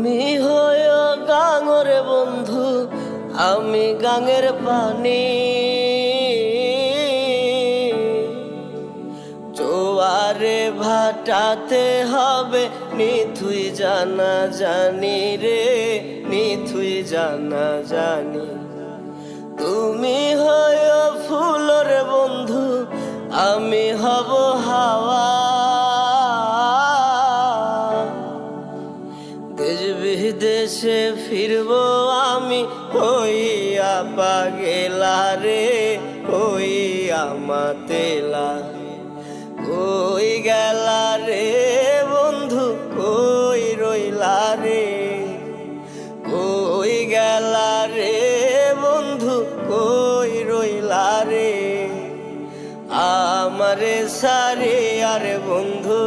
তুমি হয় গাঙর বন্ধু, আমি গাঙের পানি। জোয়ারে ভাটাতে হবে নিথুই জানা জানি রে, নিথুই জানা জানি। তুমি হয় ফুলর বন্ধু, আমি হব হাওয়া। দেশ বিদেশে ফিরবো আমি হইয়া পাগেলা রে, হইয়া মাতেলা। কই গেলা রে বন্ধু, কই রইলা রে, কই গেলা রে বন্ধু, কই রইলা রে। আমারে সারে আরে বন্ধু